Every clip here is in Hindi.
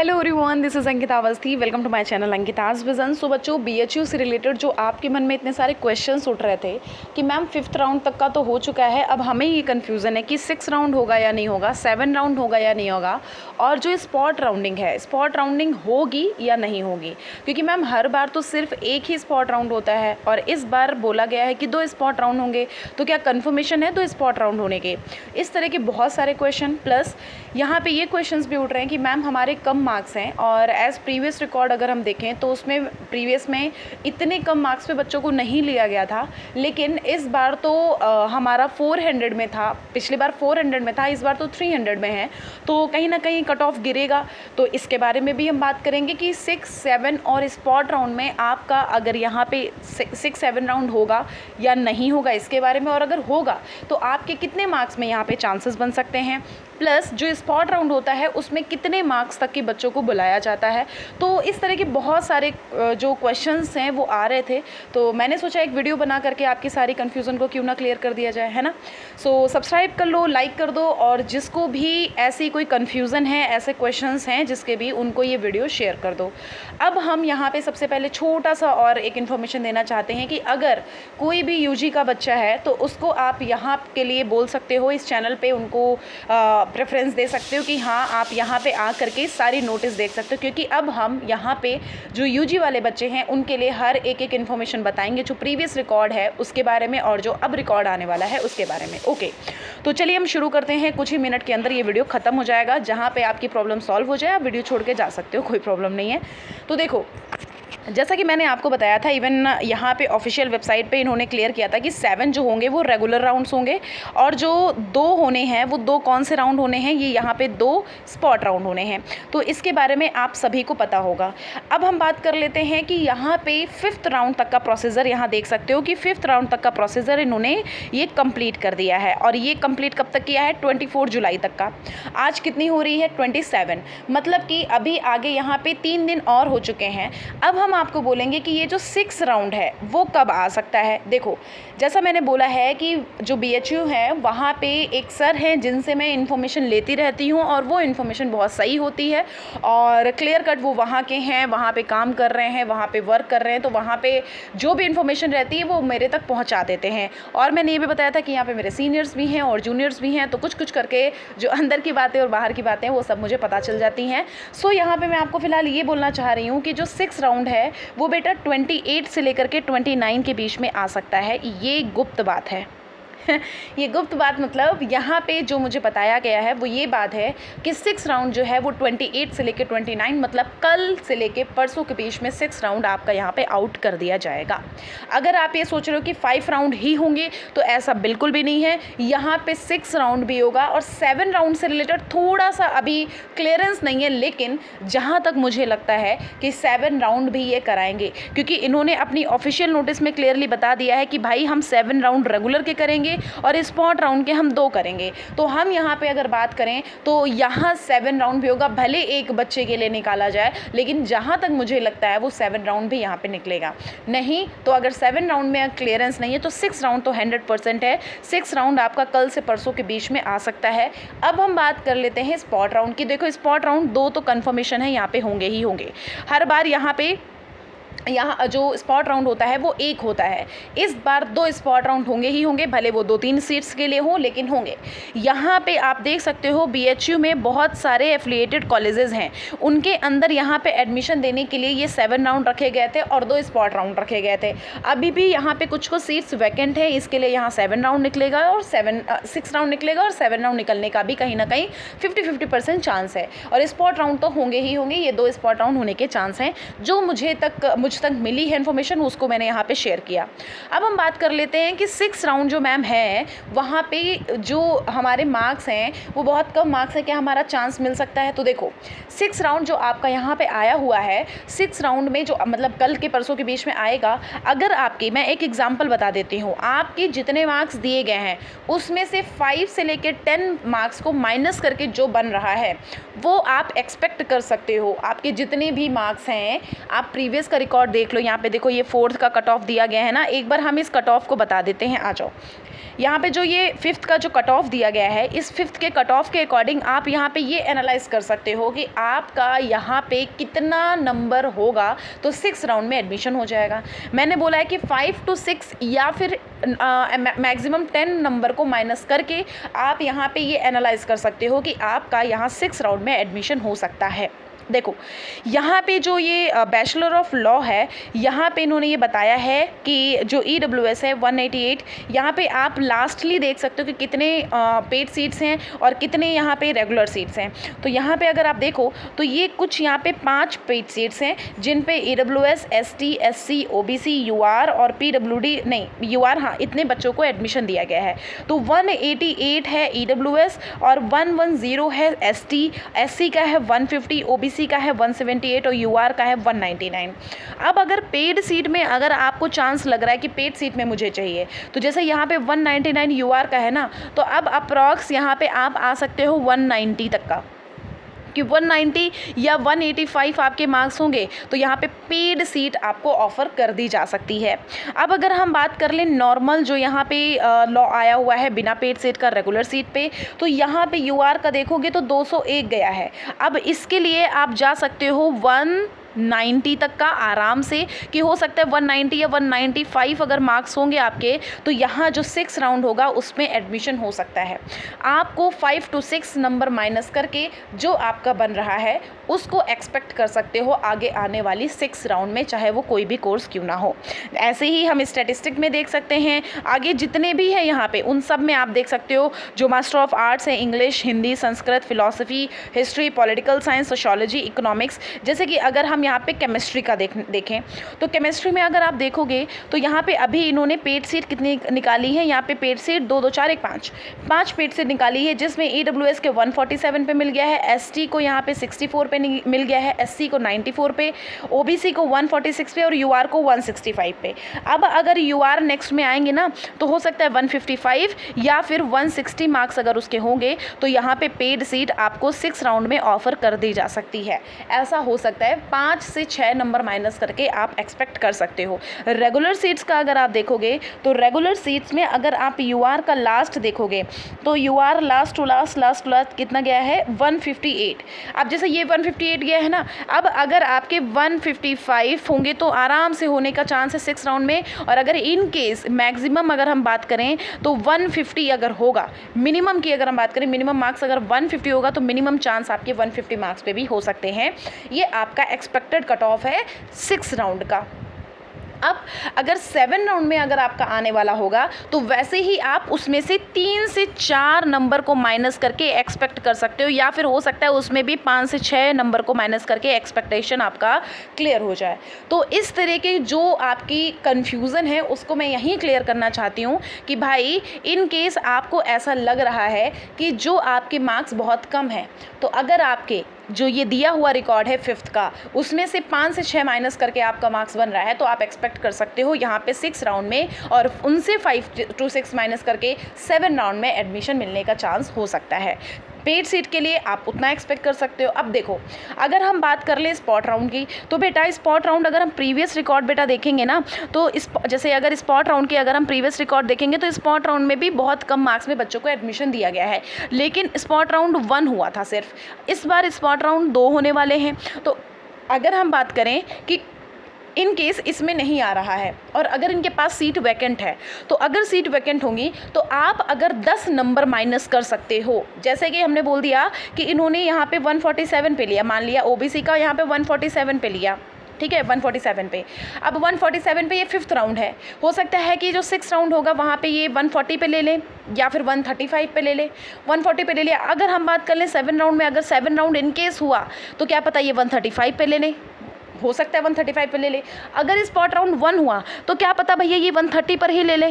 Hello everyone, this is Ankita Awasthi. Welcome to my channel Ankita's vision. So बच्चों, बीएचयू से रिलेटेड जो आपके मन में इतने सारे क्वेश्चंस उठ रहे थे कि मैम 5th राउंड तक का तो हो चुका है, अब हमें ये कन्फ्यूज़न है कि 6 राउंड होगा या नहीं होगा, 7 राउंड होगा या नहीं होगा, और जो स्पॉट राउंडिंग है, स्पॉट राउंडिंग होगी या नहीं होगी। क्योंकि मैम हर बार तो सिर्फ एक ही स्पॉट राउंड होता है और इस बार बोला गया है कि 2 स्पॉट राउंड होंगे। तो क्या कन्फर्मेशन है 2 स्पॉट राउंड होने के? इस तरह के बहुत सारे क्वेश्चन, प्लस यहाँ पे ये क्वेश्चंस भी उठ रहे हैं कि मैम हमारे कम मार्क्स हैं, और एज़ प्रीवियस रिकॉर्ड अगर हम देखें तो उसमें प्रीवियस में इतने कम मार्क्स पे बच्चों को नहीं लिया गया था, लेकिन इस बार तो हमारा 400 में था, पिछली बार 400 में था, इस बार तो 300 में है। तो कहीं ना कहीं कट ऑफ गिरेगा। तो इसके बारे में भी हम बात करेंगे कि 6, 7 और स्पॉट राउंड में आपका अगर यहाँ पे 6, 7 राउंड होगा या नहीं होगा, इसके बारे में, और अगर होगा तो आपके कितने मार्क्स में यहाँ पे चांसेस बन सकते हैं, प्लस जो स्पॉट राउंड होता है उसमें कितने मार्क्स तक के बच्चों को बुलाया जाता है। तो इस तरह के बहुत सारे जो क्वेश्चंस हैं वो आ रहे थे, तो मैंने सोचा एक वीडियो बना करके आपकी सारी कन्फ्यूज़न को क्यों ना क्लियर कर दिया जाए, है ना। सो सब्सक्राइब कर लो, लाइक कर दो, और जिसको भी ऐसी कोई कन्फ्यूज़न है, ऐसे क्वेश्चंस हैं जिसके भी, उनको ये वीडियो शेयर कर दो। अब हम यहाँ पे सबसे पहले छोटा सा और एक इन्फॉर्मेशन देना चाहते हैं कि अगर कोई भी यूजी का बच्चा है तो उसको आप यहाँ के लिए बोल सकते हो, इस चैनल पे उनको प्रेफरेंस दे सकते हो कि हाँ आप यहाँ पे आ करके सारी नोटिस देख सकते हो, क्योंकि अब हम यहाँ पे जो यूजी वाले बच्चे हैं उनके लिए हर एक इन्फॉर्मेशन बताएंगे, जो प्रीवियस रिकॉर्ड है उसके बारे में और जो अब रिकॉर्ड आने वाला है उसके बारे में। ओके, तो चलिए हम शुरू करते हैं। कुछ ही मिनट के अंदर ये वीडियो ख़त्म हो जाएगा। जहाँ पर आपकी प्रॉब्लम सॉल्व हो जाए आप वीडियो छोड़ के जा सकते हो, कोई प्रॉब्लम नहीं है। तो देखो, जैसा कि मैंने आपको बताया था, इवन यहाँ पे ऑफिशियल वेबसाइट पे इन्होंने क्लियर किया था कि 7 जो होंगे वो रेगुलर राउंड्स होंगे, और जो 2 होने हैं वो 2 कौन से राउंड होने हैं, ये यहाँ पे 2 स्पॉट राउंड होने हैं। तो इसके बारे में आप सभी को पता होगा। अब हम बात कर लेते हैं कि यहाँ पे 5th राउंड तक का प्रोसीजर, यहाँ देख सकते हो कि 5th राउंड तक का प्रोसीजर इन्होंने ये कंप्लीट कर दिया है, और ये कंप्लीट कब तक किया है? 24 जुलाई तक का। आज कितनी हो रही है? 27, मतलब कि अभी आगे यहाँ पे 3 दिन और हो चुके हैं। अब हम आपको बोलेंगे कि ये जो 6 राउंड है वो कब आ सकता है। देखो, जैसा मैंने बोला है कि जो बीएचयू है वहाँ पे एक सर हैं जिनसे मैं इन्फॉर्मेशन लेती रहती हूँ, और वो इन्फॉर्मेशन बहुत सही होती है और क्लियर कट वो वहाँ के हैं, वहाँ पे काम कर रहे हैं, वहाँ पे वर्क कर रहे हैं, तो वहाँ पे जो भी इन्फॉर्मेशन रहती है वो मेरे तक पहुँचा देते हैं। और मैंने ये भी बताया था कि यहाँ पे मेरे सीनियर्स भी हैं और जूनियर्स भी हैं, तो कुछ कुछ करके जो अंदर की बातें और बाहर की बातें वो सब मुझे पता चल जाती हैं। सो यहाँ पर मैं आपको फ़िलहाल ये बोलना चाह रही हूँ कि जो 6 राउंड है वो बेटा 28 से लेकर के 29 के बीच में आ सकता है। ये गुप्त बात है। ये गुप्त बात मतलब यहाँ पे जो मुझे बताया गया है वो ये बात है कि 6 राउंड जो है वो 28 से लेकर 29, मतलब कल से लेकर परसों के बीच में 6 राउंड आपका यहाँ पे आउट कर दिया जाएगा। अगर आप ये सोच रहे हो कि 5 राउंड ही होंगे, तो ऐसा बिल्कुल भी नहीं है। यहाँ पे 6 राउंड भी होगा, और 7 राउंड से रिलेटेड थोड़ा सा अभी क्लियरेंस नहीं है, लेकिन जहाँ तक मुझे लगता है कि 7 राउंड भी ये कराएंगे, क्योंकि इन्होंने अपनी ऑफिशियल नोटिस में क्लियरली बता दिया है कि भाई हम 7 राउंड रेगुलर के करेंगे और स्पॉट राउंड के हम 2 करेंगे। तो हम यहाँ पे अगर बात करें तो यहाँ 7 राउंड भी होगा, भले एक बच्चे के लिए निकाला जाए, लेकिन जहाँ तक मुझे लगता है वो 7 राउंड भी यहाँ पे निकलेगा। नहीं तो अगर 7 राउंड में क्लियरेंस नहीं है तो 6 राउंड तो 100% है। 6 राउंड आपका कल से परसों के बीच में आ सकता है। अब हम बात कर लेते हैं स्पॉट राउंड की। देखो, स्पॉट राउंड 2 तो कन्फर्मेशन है, यहाँ पे होंगे ही होंगे। हर बार यहाँ जो स्पॉट राउंड होता है वो 1 होता है। इस बार 2 स्पॉट राउंड होंगे ही होंगे, भले वो 2-3 सीट्स के लिए हो, लेकिन होंगे। यहाँ पे आप देख सकते हो बीएचयू में बहुत सारे एफिलिएटेड कॉलेजेस हैं, उनके अंदर यहाँ पे एडमिशन देने के लिए ये 7 राउंड रखे गए थे और 2 स्पॉट राउंड रखे गए थे। अभी भी यहाँ पे कुछ सीट्स वैकेंट है, इसके लिए यहाँ 7 राउंड निकलेगा और 6 राउंड निकलेगा, और 7 राउंड निकलने का भी कहीं ना कहीं 50-50% चांस है। और स्पॉट राउंड तो होंगे ही होंगे, ये 2 स्पॉट राउंड होने के चांस हैं। जो मुझ तक मिली है इन्फॉर्मेशन उसको मैंने यहाँ पे शेयर किया। अब हम बात कर लेते हैं कि 6 राउंड जो मैम है वहाँ पे जो हमारे मार्क्स हैं वो बहुत कम मार्क्स है, क्या हमारा चांस मिल सकता है? तो देखो, 6 राउंड जो आपका यहाँ पे आया हुआ है, 6 राउंड में जो मतलब कल के परसों के बीच में आएगा, अगर आपकी, मैं एक एग्जाम्पल बता देती हूँ, आपके जितने मार्क्स दिए गए हैं उसमें से 5 से लेकर 10 मार्क्स को माइनस करके जो बन रहा है वो आप एक्सपेक्ट कर सकते हो। आपके जितने भी मार्क्स हैं, आप प्रीवियस का रिकॉर्ड रिकॉर्ड देख लो, यहाँ पे देखो ये 4th का कट ऑफ दिया गया है ना, एक बार हम इस कट ऑफ को बता देते हैं। आ जाओ, यहाँ पे जो ये 5th का जो कट ऑफ दिया गया है, इस 5th के कट ऑफ के अकॉर्डिंग आप यहाँ पे ये एनालाइज कर सकते हो कि आपका यहाँ पे कितना नंबर होगा तो 6 राउंड में एडमिशन हो जाएगा। मैंने बोला है कि 5 to 6 या फिर मैक्सिमम 10 नंबर को माइनस करके आप यहाँ पे ये एनालाइज कर सकते हो कि आपका यहाँ 6 राउंड में एडमिशन हो सकता है। देखो यहाँ पे जो ये बैचलर ऑफ लॉ है, यहाँ पे इन्होंने ये बताया है कि जो EWS है 188, यहाँ पे आप लास्टली देख सकते हो कि कितने पेड सीट्स हैं और कितने यहाँ पे रेगुलर सीट्स हैं। तो यहाँ पे अगर आप देखो तो ये कुछ यहाँ पे 5 पेड सीट्स हैं जिन पे EWS, ST, SC, OBC, UR और PWD नहीं UR, हाँ, इतने बच्चों को एडमिशन दिया गया है। तो 188 है EWS और 110 है ST, SC का है 150, OBC का है 178 और UR का है 199। अब अगर पेड सीट में अगर आपको चांस लग रहा है कि पेड सीट में मुझे चाहिए, तो जैसे यहाँ पे 199 UR का है ना, तो अब अप्रॉक्स यहाँ पे आप आ सकते हो 190 तक का, कि 190 या 185 आपके मार्क्स होंगे तो यहाँ पे पेड सीट आपको ऑफ़र कर दी जा सकती है। अब अगर हम बात कर लें नॉर्मल जो यहाँ पे लॉ आया हुआ है बिना पेड सीट का रेगुलर सीट पे, तो यहाँ पे UR का देखोगे तो 201 गया है। अब इसके लिए आप जा सकते हो 190 तक का आराम से, कि हो सकता है 190 या 195 अगर मार्क्स होंगे आपके तो यहाँ जो 6 राउंड होगा उसमें एडमिशन हो सकता है। आपको 5 to 6 नंबर माइनस करके जो आपका बन रहा है उसको एक्सपेक्ट कर सकते हो आगे आने वाली 6 राउंड में, चाहे वो कोई भी कोर्स क्यों ना हो। ऐसे ही हम स्टैटिस्टिक में देख सकते हैं, आगे जितने भी हैं यहाँ पे उन सब में आप देख सकते हो जो मास्टर ऑफ आर्ट्स है, English, Hindi, Sanskrit, philosophy, history, political science, sociology, economics. जैसे कि अगर हम यहाँ पे केमिस्ट्री का देखें तो केमिस्ट्री में अगर आप देखोगे तो यहाँ पे अभी इन्होंने पेड सीट कितनी निकाली है, यहाँ पे पेड सीट 2 2 4 1 5 पेड सीट निकाली है, जिसमें EWS के 147 पे मिल गया है, ST को यहाँ पे 64 पे मिल गया है, SC को 94 पे, OBC को 146 पे और UR को 165 पे। अब अगर UR नेक्स्ट में आएंगे ना तो हो सकता है 155 या फिर 160 मार्क्स अगर उसके होंगे तो यहाँ पे पेड सीट आपको 6 राउंड में ऑफर कर दी जा सकती है। ऐसा हो सकता है 5 से 6 नंबर माइनस करके आप एक्सपेक्ट कर सकते हो। रेगुलर सीट्स का अगर आप देखोगे तो रेगुलर सीट्स में अगर आप UR का लास्ट देखोगे तो UR लास्ट टू लास्ट कितना गया है 158। अब जैसे ये 158 गया है ना, अब अगर आपके 155 होंगे तो आराम से होने का चांस है 6 राउंड में। और अगर इन केस मैक्सिमम अगर हम बात करें तो 150 अगर होगा, मिनिमम की अगर हम बात करें, मिनिमम मार्क्स अगर 150 होगा तो मिनिमम चांस आपके 150 मार्क्स पे भी हो सकते हैं। ये आपका एक्सपेक्टेड कट ऑफ है 6 राउंड का। अब अगर 7 राउंड में अगर आपका आने वाला होगा तो वैसे ही आप उसमें से 3 से 4 नंबर को माइनस करके एक्सपेक्ट कर सकते हो, या फिर हो सकता है उसमें भी 5 से 6 नंबर को माइनस करके एक्सपेक्टेशन आपका क्लियर हो जाए। तो इस तरह के जो आपकी कन्फ्यूज़न है उसको मैं यहीं क्लियर करना चाहती हूँ कि भाई इन केस आपको ऐसा लग रहा है कि जो आपके मार्क्स बहुत कम हैं, तो अगर आपके जो ये दिया हुआ रिकॉर्ड है 5th का उसमें से 5 से 6 माइनस करके आपका मार्क्स बन रहा है तो आप एक्सपेक्ट कर सकते हो यहाँ पे 6 राउंड में, और उनसे 5 to 6 माइनस करके 7 राउंड में एडमिशन मिलने का चांस हो सकता है। पेड सीट के लिए आप उतना एक्सपेक्ट कर सकते हो। अब देखो अगर हम बात कर ले स्पॉट राउंड की, तो बेटा स्पॉट राउंड अगर हम प्रीवियस रिकॉर्ड बेटा देखेंगे ना, तो जैसे अगर स्पॉट राउंड की अगर हम प्रीवियस रिकॉर्ड देखेंगे तो स्पॉट राउंड में भी बहुत कम मार्क्स में बच्चों को एडमिशन दिया गया है, लेकिन स्पॉट राउंड 1 हुआ था सिर्फ। इस बार स्पॉट राउंड 2 होने वाले हैं। तो अगर हम बात करें कि इन केस इसमें नहीं आ रहा है और अगर इनके पास सीट वैकेंट है, तो अगर सीट वैकेंट होंगी तो आप अगर 10 नंबर माइनस कर सकते हो। जैसे कि हमने बोल दिया कि इन्होंने यहाँ पे 147 पे लिया, मान लिया OBC का यहाँ पे 147 पे लिया, ठीक है 147 पे। अब 147 पे ये 5th राउंड है, हो सकता है कि जो 6 राउंड होगा वहाँ पे ये 140 पे ले लें या फिर 135 पे ले लें। 140 पे ले लिया। अगर हम बात कर लें 7 राउंड में, अगर 7 राउंड इन केस हुआ तो क्या पता ये 135 पे ले लें, हो सकता है 135 पे ले ले। अगर स्पॉट राउंड 1 हुआ तो क्या पता भैया ये 130 पर ही ले ले,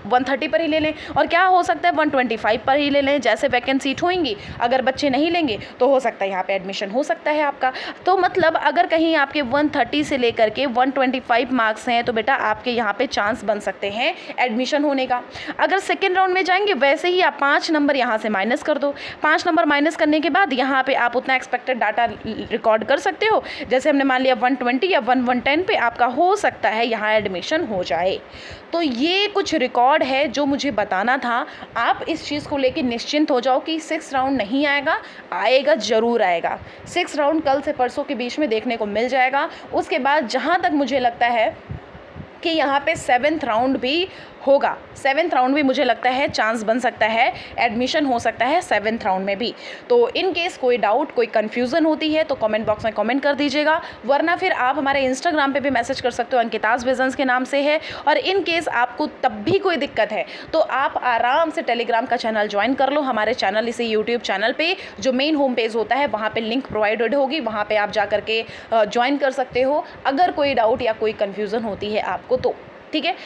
130 पर ही ले लें, और क्या हो सकता है 125 पर ही ले लें, जैसे वैकेंट सीट होंगी। अगर बच्चे नहीं लेंगे तो हो सकता है यहाँ पे एडमिशन हो सकता है आपका। तो मतलब अगर कहीं आपके 130 से लेकर के 125 मार्क्स हैं तो बेटा आपके यहाँ पे चांस बन सकते हैं एडमिशन होने का। अगर सेकेंड राउंड में जाएंगे वैसे ही आप 5 नंबर यहाँ से माइनस कर दो। 5 नंबर माइनस करने के बाद यहाँ पे आप उतना एक्सपेक्टेड डाटा रिकॉर्ड कर सकते हो। जैसे हमने मान लिया 120 या 110 पे आपका हो सकता है यहाँ एडमिशन हो जाए। तो ये कुछ रिकॉर्ड है जो मुझे बताना था। आप इस चीज़ को लेकर निश्चिंत हो जाओ कि 6 राउंड नहीं आएगा, आएगा ज़रूर आएगा। 6 राउंड कल से परसों के बीच में देखने को मिल जाएगा। उसके बाद जहाँ तक मुझे लगता है कि यहाँ पे 7th राउंड भी होगा। 7th राउंड भी मुझे लगता है चांस बन सकता है, एडमिशन हो सकता है 7th राउंड में भी। तो इन केस कोई डाउट, कोई कन्फ्यूज़न होती है तो कमेंट बॉक्स में कमेंट कर दीजिएगा, वरना फिर आप हमारे इंस्टाग्राम पे भी मैसेज कर सकते हो, अंकिताज विजन्स के नाम से है। और इन केस आपको तब भी कोई दिक्कत है तो आप आराम से टेलीग्राम का चैनल ज्वाइन कर लो। हमारे चैनल इसे यूट्यूब चैनल पर जो मेन होम पेज होता है वहाँ पर लिंक प्रोवाइडेड होगी, वहाँ पर आप जा करके ज्वाइन कर सकते हो अगर कोई डाउट या कोई कन्फ्यूज़न होती है आपको तो। ठीक है,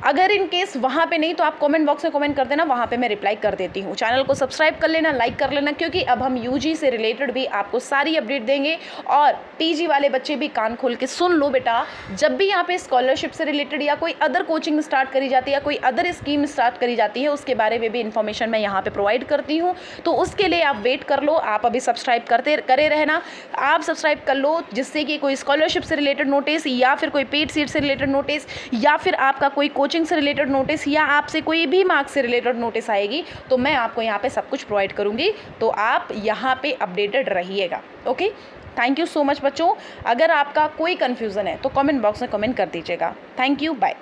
अगर इन केस वहाँ पे नहीं तो आप कमेंट बॉक्स में कमेंट कर देना, वहाँ पे मैं रिप्लाई कर देती हूँ। चैनल को सब्सक्राइब कर लेना, लाइक कर लेना, क्योंकि अब हम यूजी से रिलेटेड भी आपको सारी अपडेट देंगे। और पीजी वाले बच्चे भी कान खोल के सुन लो बेटा, जब भी यहाँ पे स्कॉलरशिप से रिलेटेड या कोई अदर कोचिंग स्टार्ट करी जाती है या कोई अदर स्कीम स्टार्ट करी जाती है उसके बारे में भी इन्फॉर्मेशन मैं यहाँ पर प्रोवाइड करती हूँ। तो उसके लिए आप वेट कर लो, आप अभी सब्सक्राइब करे रहना। आप सब्सक्राइब कर लो जिससे कि कोई स्कॉलरशिप से रिलेटेड नोटिस या फिर कोई पेड सीट से रिलेटेड नोटिस या फिर आपका कोई कोचिंग से रिलेटेड नोटिस या आपसे कोई भी मार्क्स से रिलेटेड नोटिस आएगी तो मैं आपको यहाँ पे सब कुछ प्रोवाइड करूँगी। तो आप यहाँ पे अपडेटेड रहिएगा। Okay, thank you so much बच्चों। अगर आपका कोई कन्फ्यूज़न है तो कमेंट बॉक्स में कमेंट कर दीजिएगा। Thank you, bye.